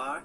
8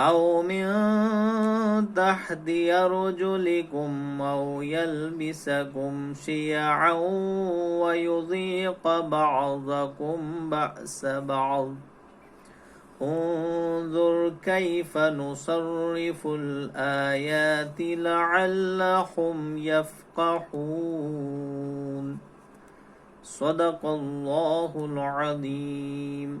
أو من تحت أرجلكم أو يلبسكم شيعا ويذيق بعضكم بأس بعض انظر كيف نصرف الآيات لعلهم يفقهون صدق الله العظيم۔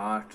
8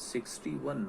61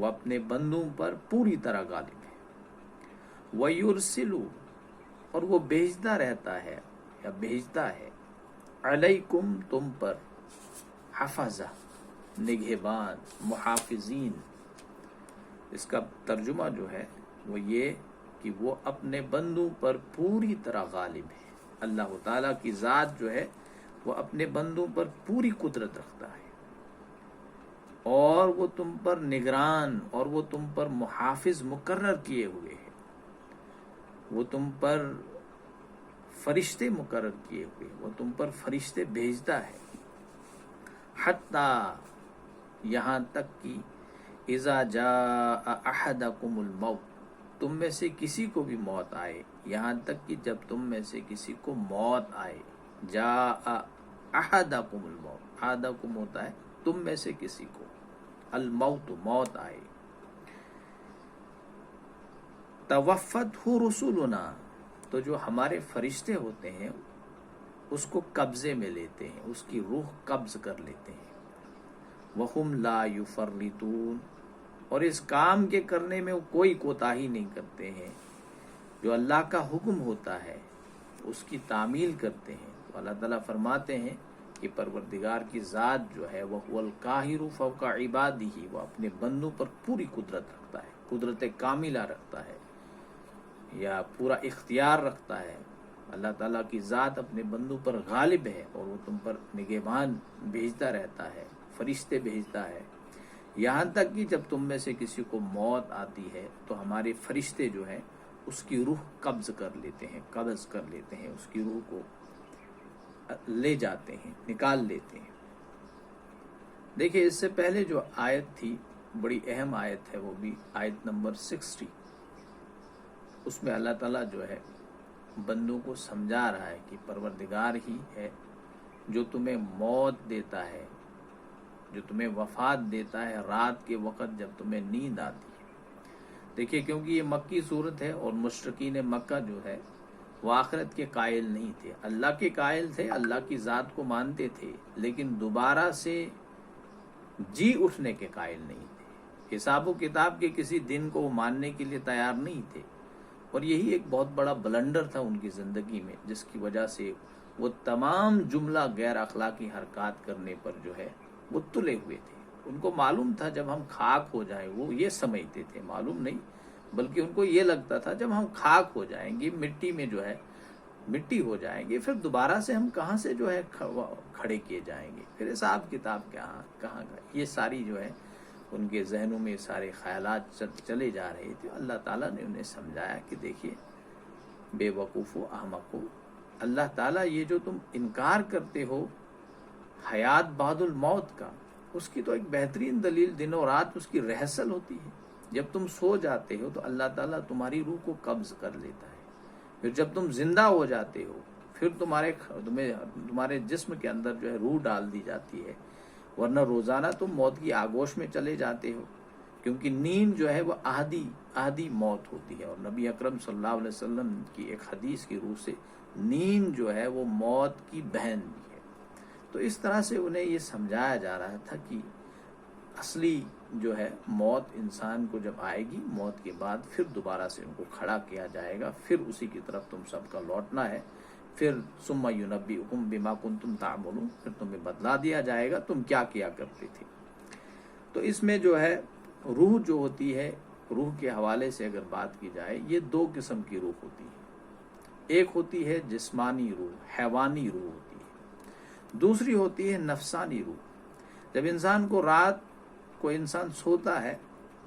وہ اپنے بندوں پر پوری طرح غالب ہے۔ وَيُرْسِلُ، اور وہ بھیجتا رہتا ہے یا بھیجتا ہے، علیکم، تم پر، حفظہ، نگہبان، محافظین۔ اس کا ترجمہ جو ہے وہ یہ کہ وہ اپنے بندوں پر پوری طرح غالب ہے۔ اللہ تعالیٰ کی ذات جو ہے وہ اپنے بندوں پر پوری قدرت رکھتا ہے، اور وہ تم پر نگران اور وہ تم پر محافظ مقرر کیے ہوئے ہیں، وہ تم پر فرشتے مقرر کیے ہوئے، وہ تم پر فرشتے بھیجتا ہے، حتیٰ، یہاں تک کہ اذا جاء احدکم الموت، تم میں سے کسی کو بھی موت آئے، یہاں تک کہ جب تم میں سے کسی کو موت آئے، جاء احدکم الموت، احدکم ہوتا ہے تم میں سے کسی کو، الموت، موت آئے، توفتہ رسولنا، تو جو ہمارے فرشتے ہوتے ہیں اس کو قبضے میں لیتے ہیں، اس کی روح قبض کر لیتے ہیں، وَهُمْ لَا يُفَرِّطُونَ، اور اس کام کے کرنے میں وہ کوئی کوتاہی نہیں کرتے ہیں، جو اللہ کا حکم ہوتا ہے اس کی تعمیل کرتے ہیں۔ تو اللہ تعالیٰ فرماتے ہیں کہ پروردگار کی ذات جو ہے وہ القاہر فوق عبادہ، وہ اپنے بندوں پر پوری قدرت رکھتا ہے، قدرت کاملہ رکھتا ہے یا پورا اختیار رکھتا ہے۔ اللہ تعالیٰ کی ذات اپنے بندوں پر غالب ہے، اور وہ تم پر نگہبان بھیجتا رہتا ہے، فرشتے بھیجتا ہے، یہاں تک کہ جب تم میں سے کسی کو موت آتی ہے تو ہمارے فرشتے جو ہیں اس کی روح قبض کر لیتے ہیں، اس کی روح کو لے جاتے ہیں، نکال لیتے ہیں۔ دیکھیں اس سے پہلے جو آیت تھی بڑی اہم آیت ہے، وہ بھی آیت نمبر 60، اس میں اللہ تعالیٰ جو ہے بندوں کو سمجھا رہا ہے کہ پروردگار ہی ہے جو تمہیں موت دیتا ہے، جو تمہیں وفات دیتا ہے رات کے وقت جب تمہیں نیند آتی ہے۔ دیکھیے کیونکہ یہ مکی صورت ہے، اور مشرکین مکہ جو ہے وہ آخرت کے قائل نہیں تھے، اللہ کے قائل تھے، اللہ کی ذات کو مانتے تھے، لیکن دوبارہ سے جی اٹھنے کے قائل نہیں تھے، حساب و کتاب کے کسی دن کو وہ ماننے کے لیے تیار نہیں تھے، اور یہی ایک بہت بڑا بلنڈر تھا ان کی زندگی میں، جس کی وجہ سے وہ تمام جملہ غیر اخلاقی حرکات کرنے پر جو ہے وہ تلے ہوئے تھے۔ ان کو معلوم تھا جب ہم خاک ہو جائیں، وہ یہ سمجھتے تھے، معلوم نہیں بلکہ ان کو یہ لگتا تھا جب ہم خاک ہو جائیں گے، مٹی میں جو ہے مٹی ہو جائیں گے، پھر دوبارہ سے ہم کہاں سے جو ہے کھڑے کیے جائیں گے، پھر حساب کتاب کہاں کا، یہ ساری جو ہے ان کے ذہنوں میں سارے خیالات چلے جا رہے تھے۔ اللہ تعالیٰ نے انہیں سمجھایا کہ دیکھیے بے وقوف و احمق ہو، اللہ تعالیٰ یہ جو تم انکار کرتے ہو حیات بعد الموت کا، اس کی تو ایک بہترین دلیل دن و رات اس کی رہسل ہوتی ہے۔ جب تم سو جاتے ہو تو اللہ تعالیٰ تمہاری روح کو قبض کر لیتا ہے، پھر جب تم زندہ ہو جاتے ہو پھر تمہارے جسم کے اندر جو ہے روح ڈال دی جاتی ہے، ورنہ روزانہ تم موت کی آگوش میں چلے جاتے ہو، کیونکہ نیند جو ہے وہ آدھی موت ہوتی ہے، اور نبی اکرم صلی اللہ علیہ وسلم کی ایک حدیث کی روح سے نیند جو ہے وہ موت کی بہن بھی ہے۔ تو اس طرح سے انہیں یہ سمجھایا جا رہا تھا کہ اصلی جو ہے موت انسان کو جب آئے گی، موت کے بعد پھر دوبارہ سے ان کو کھڑا کیا جائے گا، پھر اسی کی طرف تم سب کا لوٹنا ہے، پھر ثم ینبئکم بما کنتم تعملون، پھر تمہیں بدلا دیا جائے گا تم کیا کیا کرتے تھے۔ تو اس میں جو ہے روح جو ہوتی ہے، روح کے حوالے سے اگر بات کی جائے، یہ دو قسم کی روح ہوتی ہے، ایک ہوتی ہے جسمانی روح، حیوانی روح ہوتی ہے، دوسری ہوتی ہے نفسانی روح۔ جب انسان کو رات کو انسان سوتا ہے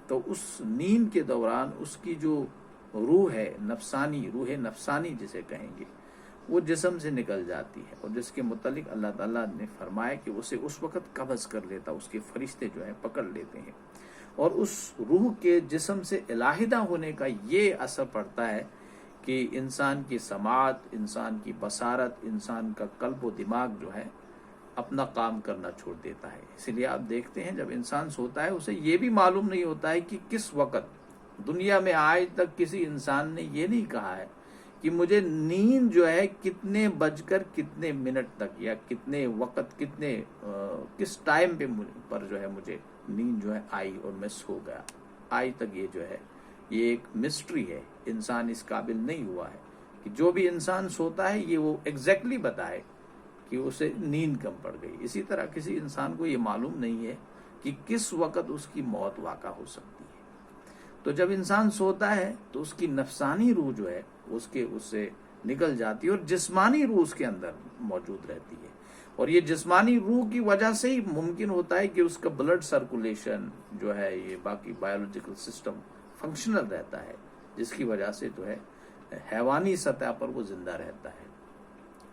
تو اس نیند کے دوران اس کی جو روح ہے روح نفسانی جسے کہیں گے، وہ جسم سے نکل جاتی ہے، اور جس کے متعلق اللہ تعالیٰ نے فرمایا کہ اسے اس وقت قبض کر لیتا، اس کے فرشتے جو ہیں پکڑ لیتے ہیں، اور اس روح کے جسم سے علیحدہ ہونے کا یہ اثر پڑتا ہے کہ انسان کی سماعت، انسان کی بصارت، انسان کا قلب و دماغ جو ہے اپنا کام کرنا چھوڑ دیتا ہے۔ اس لیے آپ دیکھتے ہیں جب انسان سوتا ہے اسے یہ بھی معلوم نہیں ہوتا ہے کہ کس وقت، دنیا میں آج تک کسی انسان نے یہ نہیں کہا ہے کہ مجھے نیند جو ہے کتنے بج کر کتنے منٹ تک یا کتنے وقت کس ٹائم پر جو ہے مجھے نیند جو ہے آئی اور میں سو گیا۔ آج تک یہ جو ہے یہ ایک مسٹری ہے، انسان اس قابل نہیں ہوا ہے کہ جو بھی انسان سوتا ہے یہ وہ ایگزیکٹلی بتائے کہ اسے نیند کم پڑ گئی. اسی طرح کسی انسان کو یہ معلوم نہیں ہے کہ کس وقت اس کی موت واقع ہو سکتی ہے. تو جب انسان سوتا ہے تو اس کی نفسانی روح جو ہے اس سے نکل جاتی ہے اور جسمانی روح اس کے اندر موجود رہتی ہے. اور یہ جسمانی روح کی وجہ سے ہی ممکن ہوتا ہے کہ اس کا بلڈ سرکولیشن جو ہے یہ باقی بایولوجیکل سسٹم فنکشنل رہتا ہے، جس کی وجہ سے جو ہے حیوانی سطح پر وہ زندہ رہتا ہے.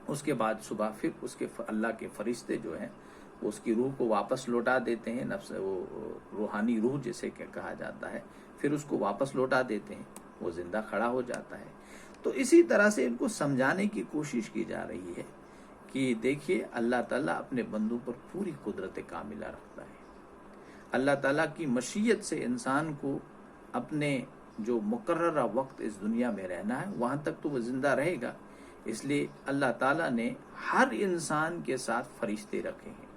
اس کے بعد صبح پھر اس کے اللہ کے فرشتے جو ہیں وہ اس کی روح کو واپس لوٹا دیتے ہیں، نفس وہ روحانی روح جسے کہا جاتا ہے، پھر اس کو واپس لوٹا دیتے ہیں، وہ زندہ کھڑا ہو جاتا ہے. تو اسی طرح سے ان کو سمجھانے کی کوشش کی جا رہی ہے کہ دیکھیے اللہ تعالیٰ اپنے بندوں پر پوری قدرت کاملہ رکھتا ہے. اللہ تعالیٰ کی مشیت سے انسان کو اپنے جو مقررہ وقت اس دنیا میں رہنا ہے وہاں تک تو وہ زندہ رہے گا. اس لیے اللہ تعالیٰ نے ہر انسان کے ساتھ فرشتے رکھے ہیں.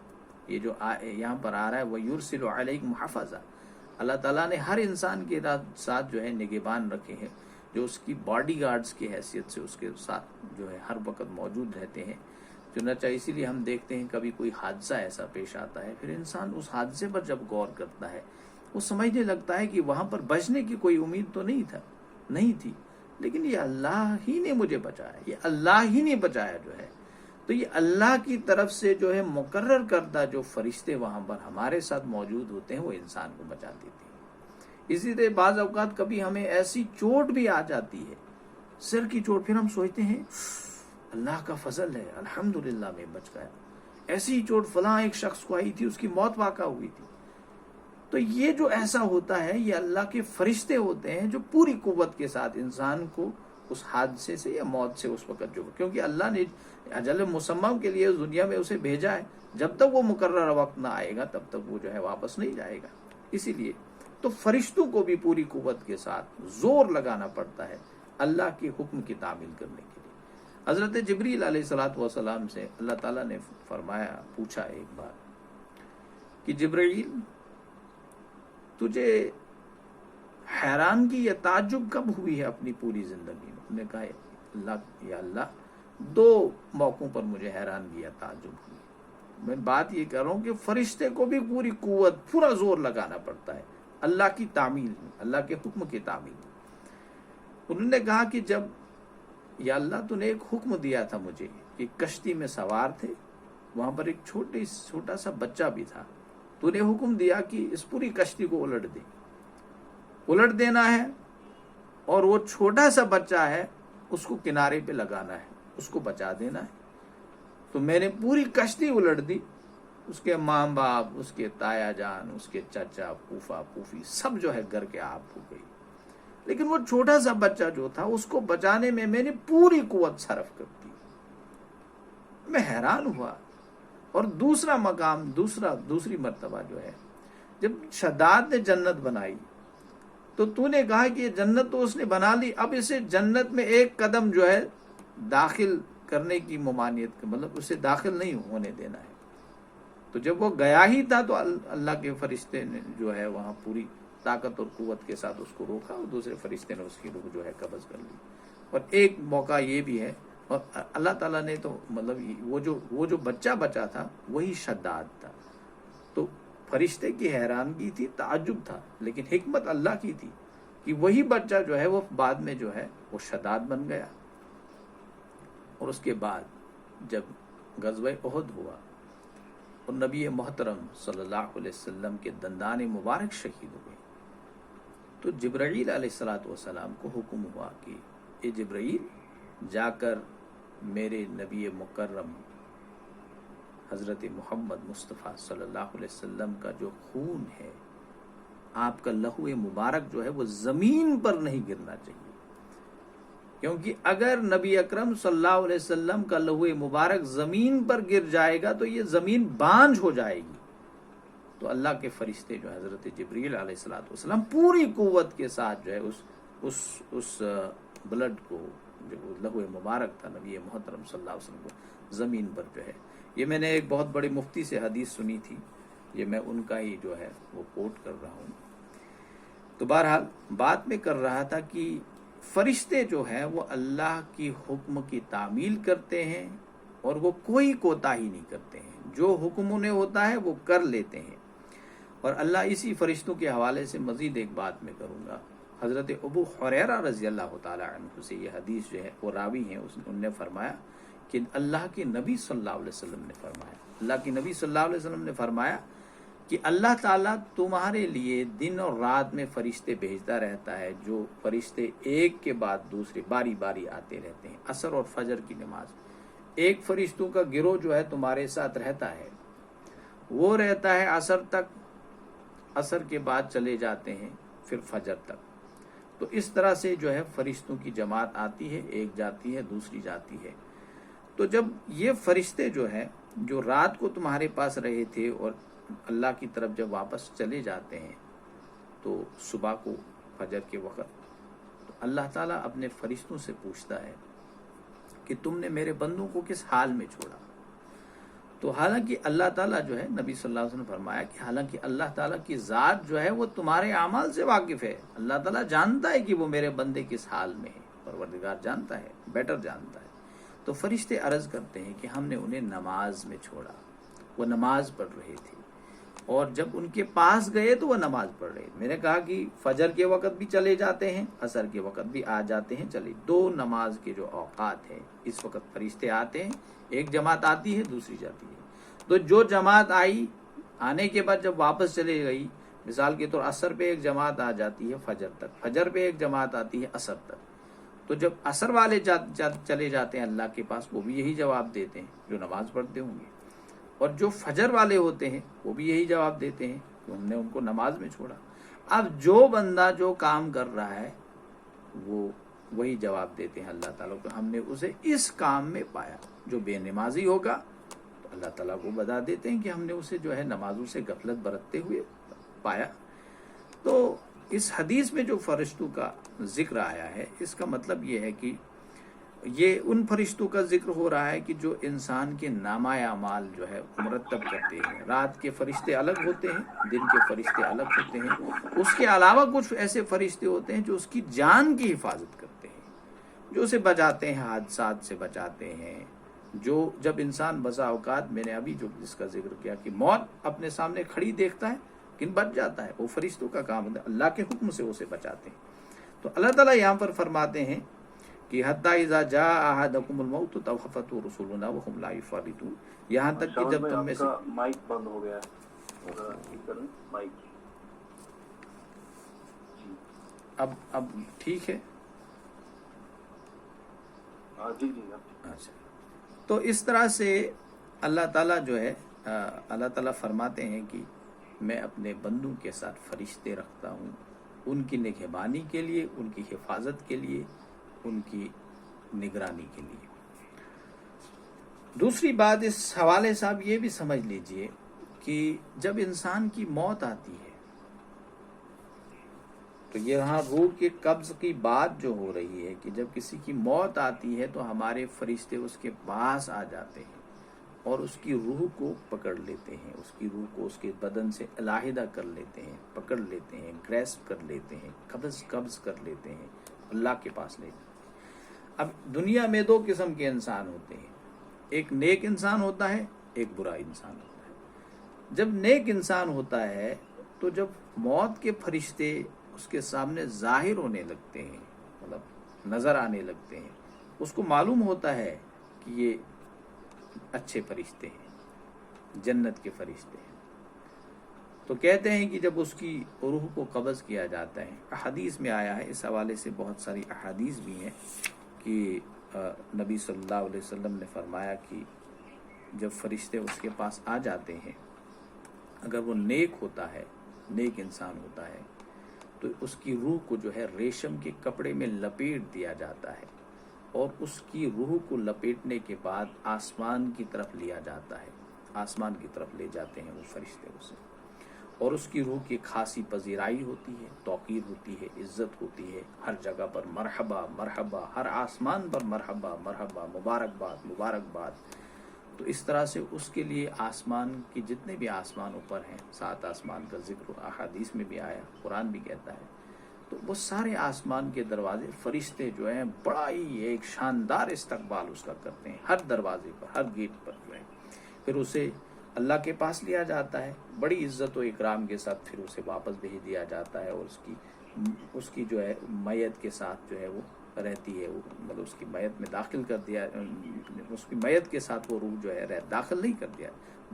یہ جو یہاں پر آ رہا ہے وَيُرْسِلُ عَلَيْكُمْ حَفَظًا، اللہ تعالیٰ نے ہر انسان کے ساتھ جو ہے نگہبان رکھے ہیں جو اس کی باڈی گارڈز کی حیثیت سے اس کے ساتھ جو ہے ہر وقت موجود رہتے ہیں. چنانچہ اسی لیے ہم دیکھتے ہیں کبھی کوئی حادثہ ایسا پیش آتا ہے، پھر انسان اس حادثے پر جب غور کرتا ہے وہ سمجھنے لگتا ہے کہ وہاں پر بچنے کی کوئی امید تو نہیں تھی، لیکن یہ اللہ ہی نے مجھے بچایا، یہ اللہ ہی نے بچایا جو ہے. تو یہ اللہ کی طرف سے جو ہے مقرر کردہ جو فرشتے وہاں پر ہمارے ساتھ موجود ہوتے ہیں وہ انسان کو بچا دیتے ہیں. اسی طرح بعض اوقات کبھی ہمیں ایسی چوٹ بھی آ جاتی ہے، سر کی چوٹ، پھر ہم سوچتے ہیں اللہ کا فضل ہے، الحمدللہ میں بچ گیا. ایسی چوٹ فلاں ایک شخص کو آئی تھی، اس کی موت واقع ہوئی تھی. تو یہ جو ایسا ہوتا ہے یہ اللہ کے فرشتے ہوتے ہیں جو پوری قوت کے ساتھ انسان کو اس حادثے سے یا موت سے اس وقت جو، کیونکہ اللہ نے اجل مسمى کے لیے اس دنیا میں اسے بھیجا ہے، جب تک وہ مقررہ وقت نہ آئے گا تب تک وہ جو ہے واپس نہیں جائے گا. اسی لیے تو فرشتوں کو بھی پوری قوت کے ساتھ زور لگانا پڑتا ہے اللہ کے حکم کی تعمیل کرنے کے لیے. حضرت جبریل علیہ السلام سے اللہ تعالیٰ نے فرمایا، پوچھا ایک بار کہ جبریل تجھے حیرانگی یا تعجب کب ہوئی ہے اپنی پوری زندگی میں؟ انہوں نے کہا یا اللہ 2 موقعوں پر مجھے حیرانگی یا تعجب ہوئی. میں بات یہ کر رہا ہوں کہ فرشتے کو بھی پوری قوت پورا زور لگانا پڑتا ہے اللہ کی تعمیل میں، اللہ کے حکم کی تعمیل میں. انہوں نے کہا کہ جب یا اللہ تو نے ایک حکم دیا تھا مجھے کہ کشتی میں سوار تھے، وہاں پر ایک چھوٹا سا بچہ بھی تھا، تو نے حکم دیا کہ اس پوری کشتی کو الٹ دینا ہے اور وہ چھوٹا سا بچہ ہے اس کو کنارے پہ لگانا ہے، اس کو بچا دینا ہے. تو میں نے پوری کشتی الٹ دی، اس کے ماں باپ، اس کے تایا جان، اس کے چچا، پھوپھا، پھوپھی سب جو ہے گھر کے آپ ہو گئی، لیکن وہ چھوٹا سا بچہ جو تھا اس کو بچانے میں نے پوری قوت صرف کر دی. میں حیران ہوا. اور دوسرا مقام، دوسری مرتبہ جو ہے جب شداد نے جنت بنائی تو نے کہا کہ یہ جنت تو اس نے بنا لی، اب اسے جنت میں ایک قدم جو ہے داخل کرنے کی ممانعت، مطلب اسے داخل نہیں ہونے دینا ہے. تو جب وہ گیا ہی تھا تو اللہ کے فرشتے نے جو ہے وہاں پوری طاقت اور قوت کے ساتھ اس کو روکا اور دوسرے فرشتے نے اس کی روح جو ہے قبض کر لی. اور ایک موقع یہ بھی ہے، اور اللہ تعالیٰ نے تو مطلب وہ جو بچہ بچا تھا وہی شداد تھا. تو فرشتے کی حیرانگی تھی، تعجب تھا، لیکن حکمت اللہ کی تھی کہ وہی بچہ جو ہے وہ بعد میں جو ہے وہ شداد بن گیا. اور اس کے بعد جب غزوہ احد ہوا اور نبی محترم صلی اللہ علیہ وسلم کے دندان مبارک شہید ہوئے تو جبرائیل علیہ السلام کو حکم ہوا کہ اے جبرائیل جا کر میرے نبی مکرم حضرت محمد مصطفیٰ صلی اللہ علیہ وسلم کا جو خون ہے، آپ کا لہو مبارک جو ہے وہ زمین پر نہیں گرنا چاہیے، کیونکہ اگر نبی اکرم صلی اللہ علیہ وسلم کا لہو مبارک زمین پر گر جائے گا تو یہ زمین بانجھ ہو جائے گی. تو اللہ کے فرشتے جو حضرت جبریل علیہ السلام پوری قوت کے ساتھ جو ہے اس بلڈ کو، جو لہو مبارک تھا نبی محترم صلی اللہ علیہ وسلم کو، زمین پر جو ہے، یہ میں نے ایک بہت بڑے مفتی سے حدیث سنی تھی، یہ میں ان کا ہی جو ہے وہ کوٹ کر رہا ہوں. تو بہرحال بات میں کر رہا تھا کہ فرشتے جو ہیں وہ اللہ کی حکم کی تعمیل کرتے ہیں اور وہ کوئی کوتاہی نہیں کرتے ہیں، جو حکم انہیں ہوتا ہے وہ کر لیتے ہیں۔ اور اللہ اسی فرشتوں کے حوالے سے مزید ایک بات میں کروں گا۔ حضرت ابو ہریرہ رضی اللہ تعالی عنہ سے یہ حدیث جو ہے وہ راوی ہیں، انہوں نے فرمایا کہ اللہ کے نبی صلی اللہ علیہ وسلم نے فرمایا، اللہ کے نبی صلی اللہ علیہ وسلم نے فرمایا کہ اللہ تعالیٰ تمہارے لیے دن اور رات میں فرشتے بھیجتا رہتا ہے، جو فرشتے ایک کے بعد دوسرے باری باری آتے رہتے ہیں۔ عصر اور فجر کی نماز ایک فرشتوں کا گروہ جو ہے تمہارے ساتھ رہتا ہے، وہ رہتا ہے عصر تک، عصر کے بعد چلے جاتے ہیں پھر فجر تک۔ تو اس طرح سے جو ہے فرشتوں کی جماعت آتی ہے، ایک جاتی ہے دوسری جاتی ہے۔ تو جب یہ فرشتے جو ہیں جو رات کو تمہارے پاس رہے تھے اور اللہ کی طرف جب واپس چلے جاتے ہیں تو صبح کو فجر کے وقت، تو اللہ تعالیٰ اپنے فرشتوں سے پوچھتا ہے کہ تم نے میرے بندوں کو کس حال میں چھوڑا؟ تو حالانکہ اللہ تعالیٰ جو ہے، نبی صلی اللہ علیہ وسلم نے فرمایا کہ حالانکہ اللہ تعالیٰ کی ذات جو ہے وہ تمہارے اعمال سے واقف ہے، اللہ تعالیٰ جانتا ہے کہ وہ میرے بندے کس حال میں ہے، پروردگار جانتا ہے، بیٹر جانتا ہے۔ تو فرشتے عرض کرتے ہیں کہ ہم نے انہیں نماز میں چھوڑا، وہ نماز پڑھ رہے تھے، اور جب ان کے پاس گئے تو وہ نماز پڑھ رہے تھے۔ میں نے کہا کہ فجر کے وقت بھی چلے جاتے ہیں، عصر کے وقت بھی آ جاتے ہیں، چلے دو نماز کے جو اوقات ہیں اس وقت فرشتے آتے ہیں، ایک جماعت آتی ہے دوسری جاتی ہے۔ تو جو جماعت آئی، آنے کے بعد جب واپس چلے گئی، مثال کے طور عصر پہ ایک جماعت آ جاتی ہے فجر تک، فجر پہ ایک جماعت آتی ہے عصر تک، تو جب عصر والے چلے جاتے ہیں اللہ کے پاس، وہ بھی یہی جواب دیتے ہیں جو نماز پڑھتے ہوں گے، اور جو فجر والے ہوتے ہیں وہ بھی یہی جواب دیتے ہیں کہ ہم نے ان کو نماز میں چھوڑا۔ اب جو بندہ جو کام کر رہا ہے وہ وہی جواب دیتے ہیں اللہ تعالیٰ کو، ہم نے اسے اس کام میں پایا۔ جو بے نمازی ہوگا تو اللہ تعالیٰ کو بتا دیتے ہیں کہ ہم نے اسے جو ہے نمازوں سے غفلت برتتے ہوئے پایا۔ تو اس حدیث میں جو فرشتوں کا ذکر آیا ہے، اس کا مطلب یہ ہے کہ یہ ان فرشتوں کا ذکر ہو رہا ہے کہ جو انسان کے نامہ اعمال جو ہے مرتب کرتے ہیں۔ رات کے فرشتے الگ ہوتے ہیں، دن کے فرشتے الگ ہوتے ہیں، اس کے علاوہ کچھ ایسے فرشتے ہوتے ہیں جو اس کی جان کی حفاظت کرتے ہیں، جو اسے بچاتے ہیں، حادثات سے بچاتے ہیں۔ جو جب انسان بسا اوقات، میں نے ابھی جو جس کا ذکر کیا کہ موت اپنے سامنے کھڑی دیکھتا ہے لیکن بچ جاتا ہے، وہ فرشتوں کا کام ہے، اللہ کے حکم سے اسے بچاتے ہیں۔ تو اللہ تعالیٰ یہاں پر فرماتے ہیں کہ حتی اذا جاء احدکم الموت توفته رسلنا وهم لا يفرطون، یہاں تک کہ جب تم میں سے مائک بند ہو گیا ہے، مائک اب ٹھیک ہے؟ جی جی۔ اچھا، تو اس طرح سے اللہ تعالیٰ جو ہے، اللہ تعالیٰ فرماتے ہیں کہ میں اپنے بندوں کے ساتھ فرشتے رکھتا ہوں، ان کی نگہبانی کے لیے، ان کی حفاظت کے لیے، ان کی نگرانی کے لیے۔ دوسری بات اس حوالے سے آپ یہ بھی سمجھ لیجئے کہ جب انسان کی موت آتی ہے تو یہاں روح کے قبض کی بات جو ہو رہی ہے کہ جب کسی کی موت آتی ہے تو ہمارے فرشتے اس کے پاس آ جاتے ہیں اور اس کی روح کو پکڑ لیتے ہیں، اس کی روح کو اس کے بدن سے علیحدہ کر لیتے ہیں، پکڑ لیتے ہیں، گریسپ کر لیتے ہیں، قبض کر لیتے ہیں، اللہ کے پاس لے جاتے ہیں۔ اب دنیا میں دو قسم کے انسان ہوتے ہیں، ایک نیک انسان ہوتا ہے، ایک برا انسان ہوتا ہے۔ جب نیک انسان ہوتا ہے تو جب موت کے فرشتے اس کے سامنے ظاہر ہونے لگتے ہیں، مطلب نظر آنے لگتے ہیں، اس کو معلوم ہوتا ہے کہ یہ اچھے فرشتے ہیں، جنت کے فرشتے ہیں۔ تو کہتے ہیں کہ جب اس کی روح کو قبض کیا جاتا ہے، احادیث میں آیا ہے، اس حوالے سے بہت ساری احادیث بھی ہیں کہ نبی صلی اللہ علیہ وسلم نے فرمایا کہ جب فرشتے اس کے پاس آ جاتے ہیں، اگر وہ نیک ہوتا ہے، نیک انسان ہوتا ہے، تو اس کی روح کو جو ہے ریشم کے کپڑے میں لپیٹ دیا جاتا ہے، اور اس کی روح کو لپیٹنے کے بعد آسمان کی طرف لیا جاتا ہے، آسمان کی طرف لے جاتے ہیں وہ فرشتے اسے، اور اس کی روح کی خاصی پذیرائی ہوتی ہے، توقیر ہوتی ہے، عزت ہوتی ہے، ہر جگہ پر مرحبا مرحبا، ہر آسمان پر مرحبا مرحبا، مبارکباد مبارکباد۔ تو اس طرح سے اس کے لیے آسمان کی جتنے بھی آسمان اوپر ہیں، 7 آسمان کا ذکر احادیث میں بھی آیا، قرآن بھی کہتا ہے تو وہ سارے آسمان کے دروازے فرشتے جو ہیں بڑا ہی ایک شاندار استقبال اس کا کرتے ہیں، ہر دروازے پر، ہر گیٹ پر جو ہے. پھر اسے اللہ کے پاس لیا جاتا ہے، بڑی عزت و اکرام کے ساتھ پھر اسے واپس بھیج دیا جاتا ہے، اور اس کی جو ہے میت کے ساتھ جو ہے وہ رہتی ہے، وہ مطلب اس کی میت میں داخل کر دیا، اس کی میت کے ساتھ وہ روح جو ہے داخل نہیں کر دیا،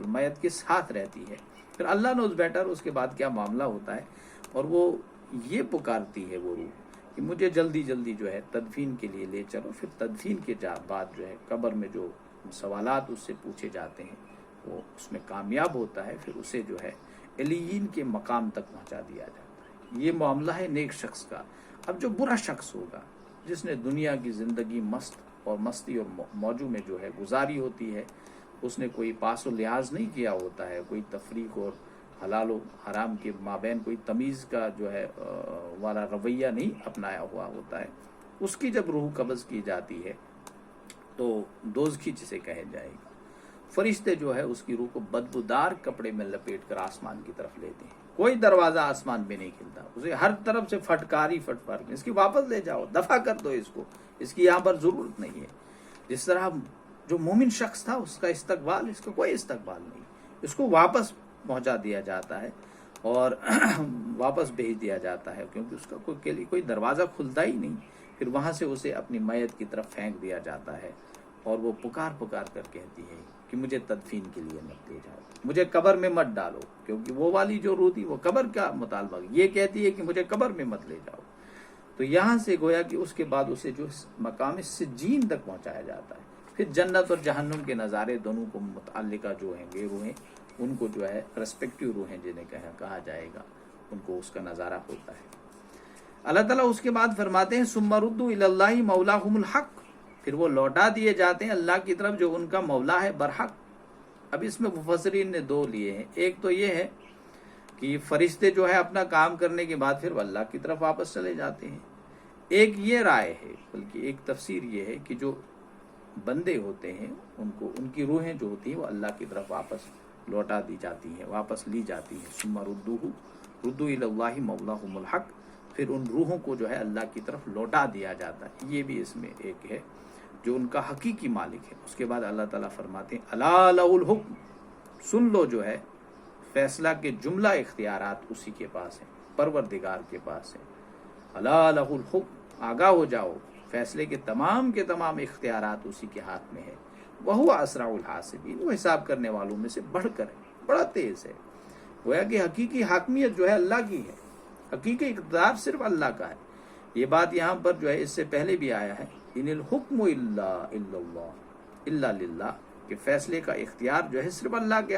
میت کے ساتھ رہتی ہے. پھر اللہ نوز بیٹر اس کے بعد کیا معاملہ ہوتا ہے، اور وہ یہ پکارتی ہے وہ روح کہ مجھے جلدی جلدی جو ہے تدفین کے لیے لے چلو. پھر تدفین کے بعد جو ہے قبر میں جو سوالات اس سے پوچھے جاتے ہیں وہ اس میں کامیاب ہوتا ہے، پھر اسے جو ہے علیین کے مقام تک پہنچا دیا جاتا ہے. یہ معاملہ ہے نیک شخص کا. اب جو برا شخص ہوگا، جس نے دنیا کی زندگی مستی اور موجوں میں جو ہے گزاری ہوتی ہے، اس نے کوئی پاس و لحاظ نہیں کیا ہوتا ہے، کوئی تفریق اور حلال و حرام کے مابین کوئی تمیز کا جو ہے والا رویہ نہیں اپنایا ہوا ہوتا ہے، اس کی جب روح قبض کی جاتی ہے تو دوزخی جسے کہے جائے گا. فرشتے جو ہے اس کی روح کو بدبودار کپڑے میں لپیٹ کر آسمان کی طرف لیتے ہیں. کوئی دروازہ آسمان میں نہیں کھلتا، اسے ہر طرف سے پھٹکار اس کی واپس لے جاؤ، دفع کر دو اس کی یہاں پر ضرورت نہیں ہے. جس طرح جو مومن شخص تھا اس کا استقبال، اس کا کوئی استقبال نہیں، اس کو واپس پہنچا دیا جاتا ہے اور واپس بھیج دیا جاتا ہے، کیونکہ اس کا کوئی دروازہ کھلتا ہی نہیں. پھر وہاں سے اسے اپنی میت کی طرف پھینک دیا جاتا ہے، اور وہ پکار کر کہتی ہے کہ مجھے تدفین کے لیے مت لے جاؤ، مجھے قبر میں مت ڈالو، کیونکہ وہ والی جو روح تھی وہ قبر کا مطالبہ، یہ کہتی ہے کہ مجھے قبر میں مت لے جاؤ. تو یہاں سے گویا کہ اس کے بعد اسے جو مقام سجین تک پہنچایا جاتا ہے. پھر جنت اور جہنم کے نظارے دونوں کو متعلقہ جو ہیں یہ روحیں، ان کو جو ہے ریسپیکٹیو روحیں جنہیں کہا جائے گا، ان کو اس کا نظارہ ہوتا ہے. اللہ تعالیٰ اس کے بعد فرماتے ہیں ثم ردوا الی اللہ مولاہم الحق، پھر وہ لوٹا دیے جاتے ہیں اللہ کی طرف جو ان کا مولا ہے برحق. اب اس میں مفسرین نے دو لیے ہیں. ایک تو یہ ہے کہ فرشتے جو ہے اپنا کام کرنے کے بعد پھر اللہ کی طرف واپس چلے جاتے ہیں. ایک یہ رائے ہے، بلکہ ایک تفسیر یہ ہے کہ جو بندے ہوتے ہیں ان کی روحیں جو ہوتی ہیں وہ اللہ کی طرف واپس لوٹا دی جاتی ہیں، واپس لی جاتی ہیں. ثم ردوا الی اللہ مولاہم الحق، پھر ان روحوں کو جو ہے اللہ کی طرف لوٹا دیا جاتا ہے. یہ بھی اس میں ایک ہے جو ان کا حقیقی مالک ہے. اس کے بعد اللہ تعالیٰ فرماتے ہیں الا لہ الحکم، سن لو جو ہے فیصلہ کے جملہ اختیارات اسی کے پاس ہیں، پروردگار کے پاس ہیں. الا لہ الحکم، آگاہ ہو جاؤ، فیصلے کے تمام اختیارات اسی کے ہاتھ میں ہے. وہو اسرع الحاسبین، وہ حساب کرنے والوں میں سے بڑھ کر ہے، بڑا تیز ہے. گویا کہ حقیقی حاکمیت جو ہے اللہ کی ہے، حقیقی اقتدار صرف اللہ کا ہے. یہ بات یہاں پر جو ہے اس سے پہلے بھی آیا ہے ان الحکم الا للہ، کہ فیصلے کا اختیار جو ہے صرف اللہ کے